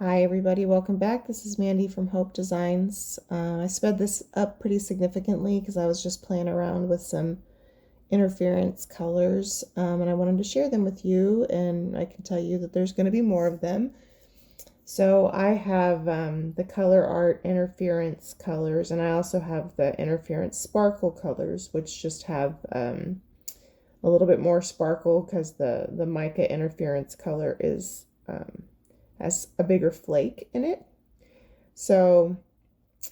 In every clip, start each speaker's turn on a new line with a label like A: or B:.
A: Hi everybody, welcome back. This is Mandy from Hope Designs. I sped this up pretty significantly because I was just playing around with some interference colors and I wanted to share them with you, and I can tell you that there's going to be more of them. So I have the Colourarte Interference Colors, and I also have the Interference Sparkle Colors, which just have a little bit more sparkle because the mica interference color is has a bigger flake in it. So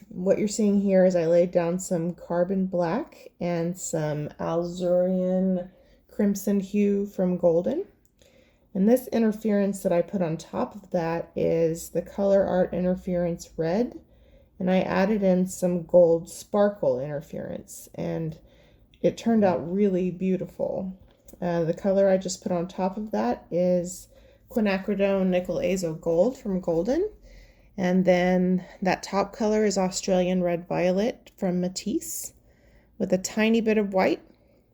A: what you're seeing here is I laid down some carbon black and some Alizarin crimson hue from golden. And this interference that I put on top of that is the Colourarte Interference red. And I added in some gold sparkle interference, and it turned out really beautiful. The color I just put on top of that is Quinacridone Nickel Azo Gold from Golden. And then that top color is Australian Red Violet from Matisse with a tiny bit of white.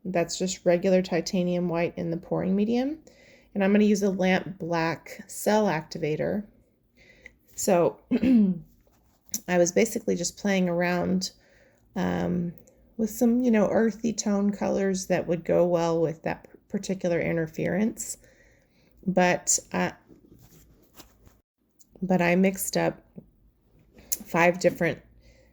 A: That's just regular titanium white in the pouring medium. And I'm going to use a lamp black cell activator. So I was basically just playing around with some, earthy tone colors that would go well with that particular interference. But I mixed up 5 different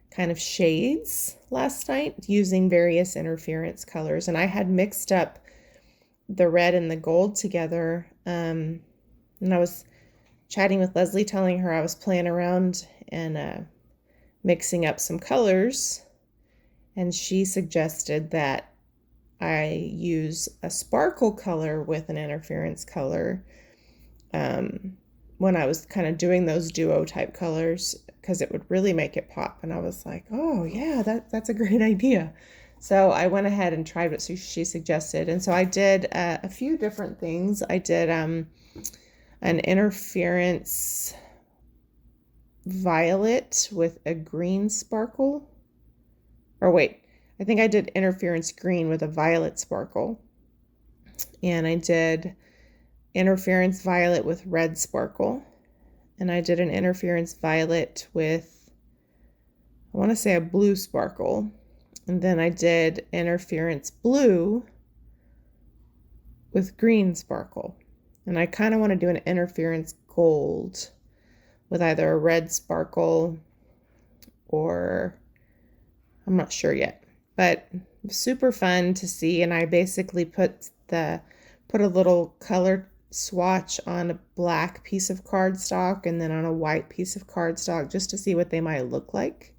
A: kind of shades last night using various interference colors, and I had mixed up the red and the gold together, and I was chatting with Leslie, telling her I was playing around and mixing up some colors, and she suggested that I use a sparkle color with an interference color when I was kind of doing those duo type colors, because it would really make it pop. And I was like, oh yeah, that's a great idea. So I went ahead and tried what she suggested. And so I did a few different things. I did an interference violet with a green sparkle. Or wait, I think I did interference green with a violet sparkle. And I did interference violet with red sparkle. And I did an interference violet with, I want to say, a blue sparkle. And then I did interference blue with green sparkle. And I kind of want to do an interference gold with either a red sparkle or I'm not sure yet, but super fun to see. And I basically put a little color swatch on a black piece of cardstock and then on a white piece of cardstock just to see what they might look like.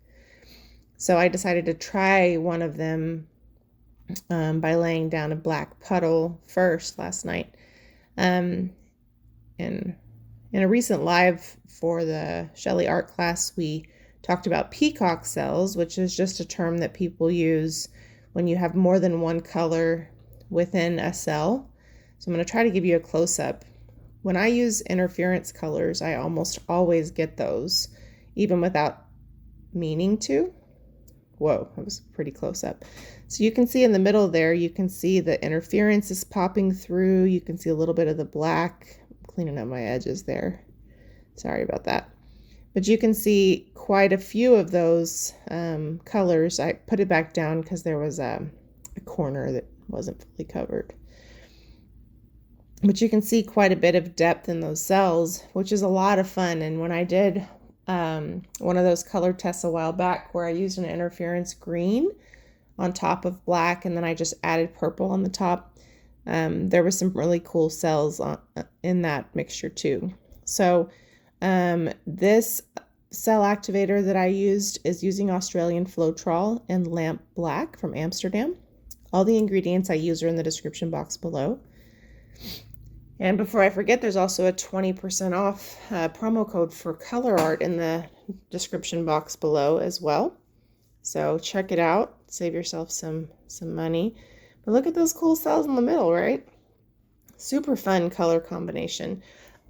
A: So I decided to try one of them by laying down a black puddle first last night. In a recent live for the Sheleeart class, we talked about peacock cells, which is just a term that people use when you have more than one color within a cell. So I'm going to try to give you a close-up. When I use interference colors, I almost always get those, even without meaning to. Whoa, that was pretty close up. So you can see in the middle there, you can see the interference is popping through. You can see a little bit of the black. I'm cleaning up my edges there. Sorry about that. But you can see quite a few of those colors. I put it back down because there was a corner that wasn't fully covered. But you can see quite a bit of depth in those cells, which is a lot of fun. And when I did one of those color tests a while back where I used an interference green on top of black, and then I just added purple on the top, there was some really cool cells in that mixture too. So this cell activator that I used is using Australian Floetrol and Lamp Black from Amsterdam. All the ingredients I use are in the description box below. And before I forget, there's also a 20% off promo code for Colourarte in the description box below as well. So check it out, save yourself some money. But look at those cool cells in the middle, right? Super fun color combination.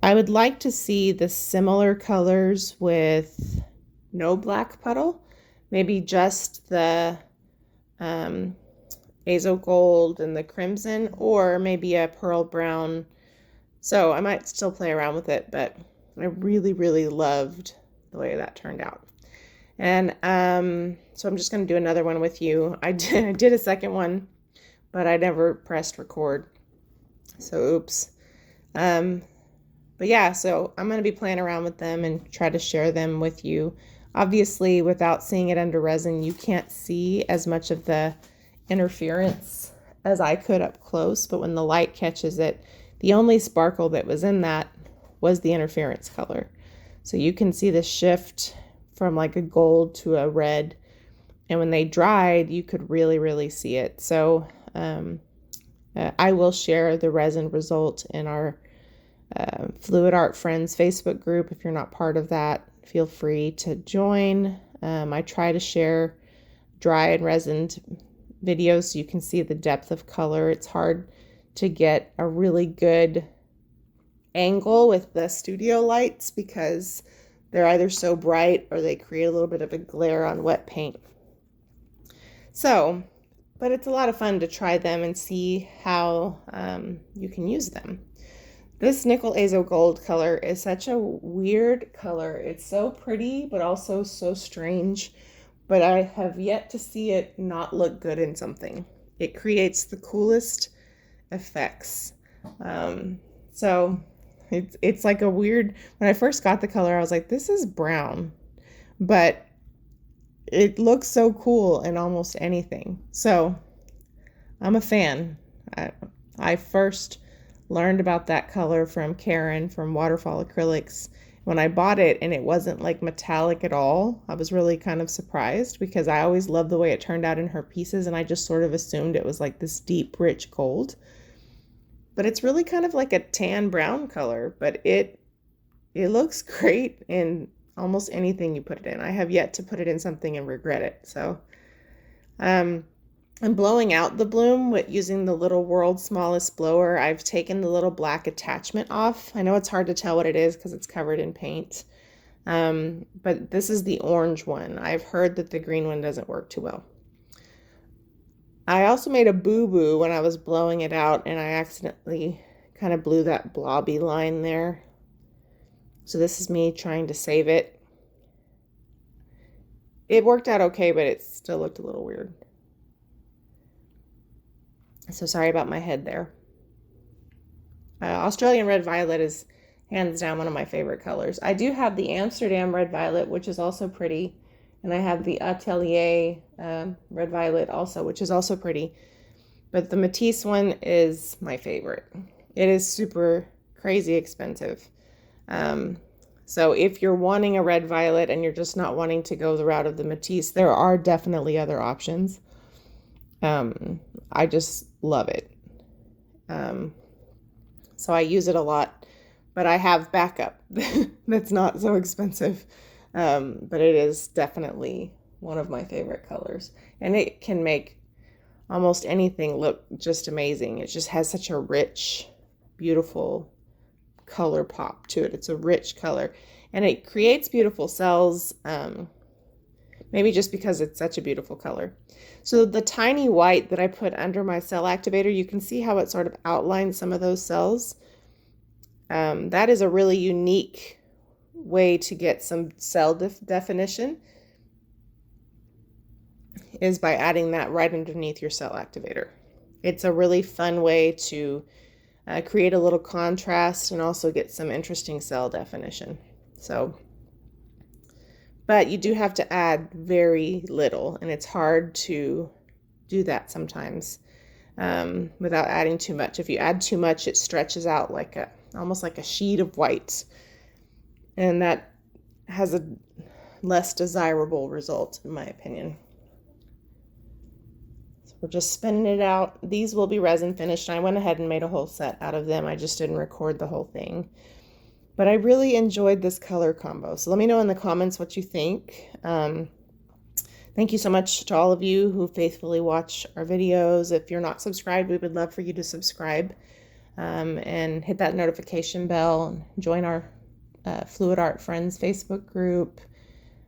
A: I would like to see the similar colors with no black puddle, maybe just the Azo Gold and the crimson, or maybe a pearl brown. So I might still play around with it, but I really, really loved the way that turned out. And so I'm just going to do another one with you. I did a second one, but I never pressed record. So oops. But yeah, so I'm going to be playing around with them and try to share them with you. Obviously, without seeing it under resin, you can't see as much of the interference as I could up close, but when the light catches it, the only sparkle that was in that was the interference color. So you can see the shift from like a gold to a red, and when they dried, you could really, really see it. So I will share the resin result in our Fluid Art Friends Facebook group. If you're not part of that, feel free to join. I try to share dry and resined videos so you can see the depth of color. It's hard to get a really good angle with the studio lights because they're either so bright or they create a little bit of a glare on wet paint. So, but it's a lot of fun to try them and see how you can use them. This nickel azo gold color is such a weird color. It's so pretty, but also so strange. But I have yet to see it not look good in something. It creates the coolest effects. So it's like a weird, when I first got the color, I was like, this is brown, but it looks so cool in almost anything. So I'm a fan. I first learned about that color from Karen from Waterfall Acrylics when I bought it, and it wasn't like metallic at all. I was really kind of surprised because I always loved the way it turned out in her pieces, and I just sort of assumed it was like this deep, rich gold. But it's really kind of like a tan brown color, but it looks great in almost anything you put it in. I have yet to put it in something and regret it. So I'm blowing out the bloom with using the little World's Smallest Blower. I've taken the little black attachment off. I know it's hard to tell what it is because it's covered in paint. But this is the orange one. I've heard that the green one doesn't work too well. I also made a boo-boo when I was blowing it out, and I accidentally kind of blew that blobby line there. So this is me trying to save it. It worked out okay, but it still looked a little weird. So sorry about my head there. Australian Red Violet is hands down one of my favorite colors. I do have the Amsterdam Red Violet, which is also pretty. And I have the Atelier Red Violet also, which is also pretty. But the Matisse one is my favorite. It is super crazy expensive. So if you're wanting a red violet and you're just not wanting to go the route of the Matisse, there are definitely other options. I just love it. So I use it a lot, but I have backup that's not so expensive. But it is definitely one of my favorite colors, and it can make almost anything look just amazing. It just has such a rich, beautiful color pop to it. It's a rich color, and it creates beautiful cells, maybe just because it's such a beautiful color. So the tiny white that I put under my cell activator, you can see how it sort of outlines some of those cells. That is a really unique way to get some cell definition, is by adding that right underneath your cell activator. It's a really fun way to create a little contrast and also get some interesting cell definition. So, but you do have to add very little, and it's hard to do that sometimes without adding too much. If you add too much, it stretches out like almost like a sheet of white, and that has a less desirable result, in my opinion. So we're just spinning it out. These will be resin finished. I went ahead and made a whole set out of them. I just didn't record the whole thing. But I really enjoyed this color combo. So let me know in the comments what you think. Thank you so much to all of you who faithfully watch our videos. If you're not subscribed, we would love for you to subscribe and hit that notification bell and join our Fluid Art Friends Facebook group.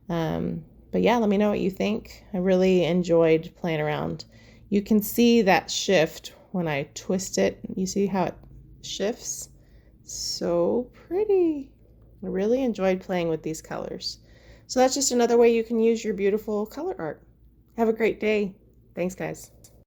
A: But yeah, let me know what you think. I really enjoyed playing around. You can see that shift when I twist it. You see how it shifts? So pretty. I really enjoyed playing with these colors. So that's just another way you can use your beautiful color art. Have a great day. Thanks, guys.